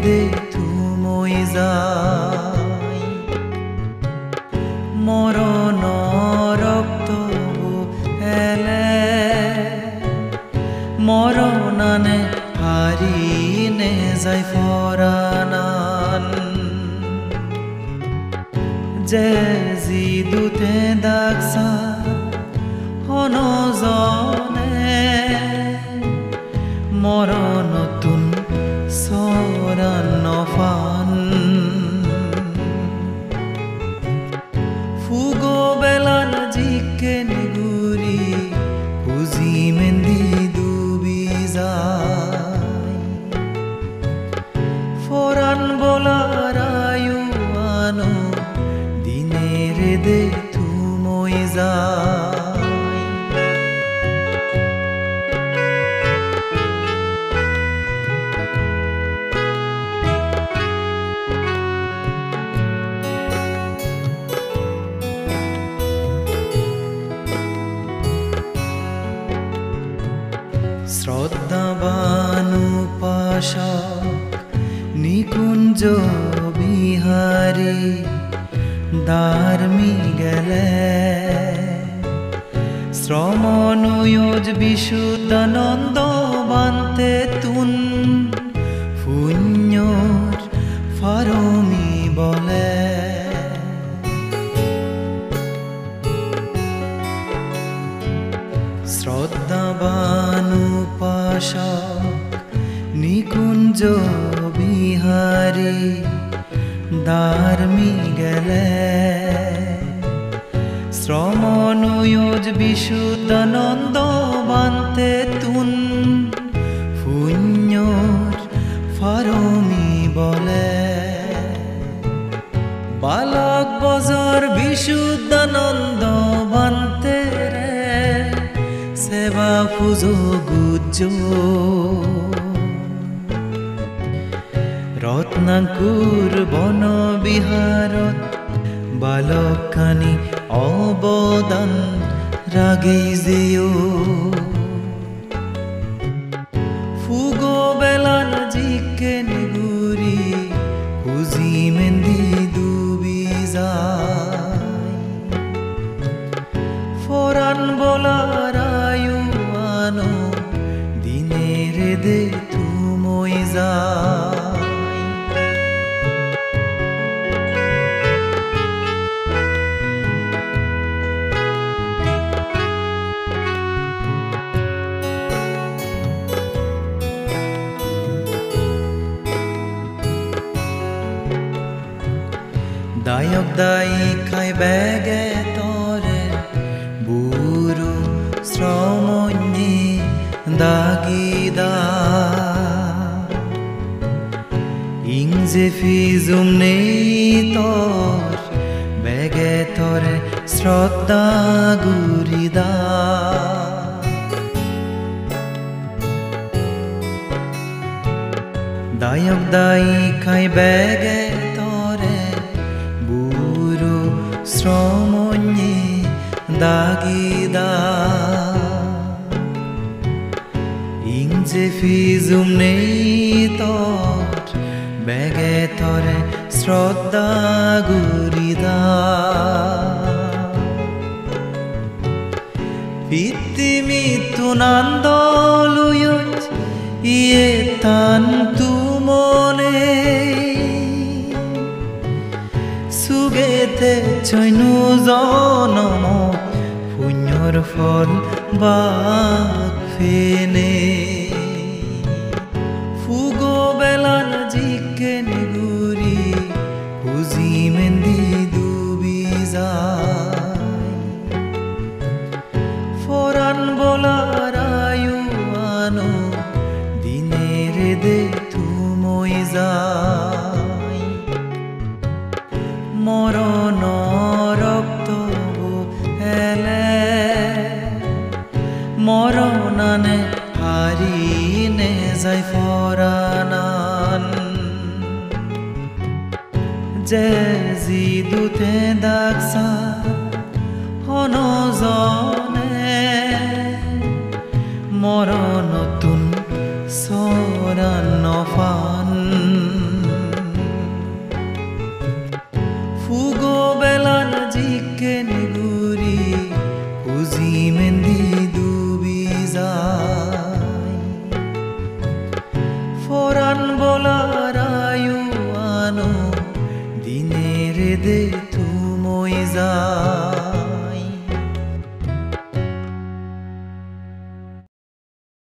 দে থুমই যায় মরণ রক্ত এলে মরণানে হারিনে যায় ফরানান যে জিদুতে দাগসা হনজনে মরণতুন সরান্নফান ফুগো বেলান জিকেন গুরি পুজি মেন্দি দুবি যায় ফরান বলারায়ু আনো দিনের দে থুমই যায় শ্রদ্ধাবান উপাসক নিকুঞ্জ বিহারী দার্মি গেলে শ্রমনুয়োজ বিশুদ্ধানন্দ বান্তে তুন পুণ্যর ফারমি বলে শ্রদ্ধাবান উপাসক নিকুঞ্জ বিহারী দার্মি গেলে শ্রমনুয়োজ বিশুদ্ধানন্দ বান্তে তুন পুণ্যর ফারমি বলে বালক বজর বিশুদ্ধানন্দ বান্তে রে সেবা পুজো গুজ্জ রত্নাকুর বন বিহারত বালকানি অবদান রাগে যেও ফুগো বেলান জিকেন গুরি পুজি মেন্দি দুবি যায় ফরান বলারায়ু আনো দিনের দে থুমই যায় দায়ক দায়ী খাই বেগে তরে বুড়ো শ্রমণী দাগিদা ইংজে ফিজুম নেই তোর বেগে তরে শ্রদ্ধা গুরিদা দায়ক দায়ী খাই বেগে শ্রমণী দাগিদা ইংজে ফিজুম নেই তোর বেগে তরে শ্রদ্ধা গুরিদা পিতৃ মৃত্যুনান্দ লুয়ত ইয়ে তান তু মনে সুগেতে চৈনু জনম পুণ্যর ফল বাক ফেনে ফুগো বেলান জিকেন গুরি পুজি মেন্দি দুবি যায় ফরান বলারায়ু আনো দিনের দে থুমই যায় মরণ রক্ত এলে মরণানে হারিনে যায় ফরানান যে জিদুতে দাগসা হনজনে মরণ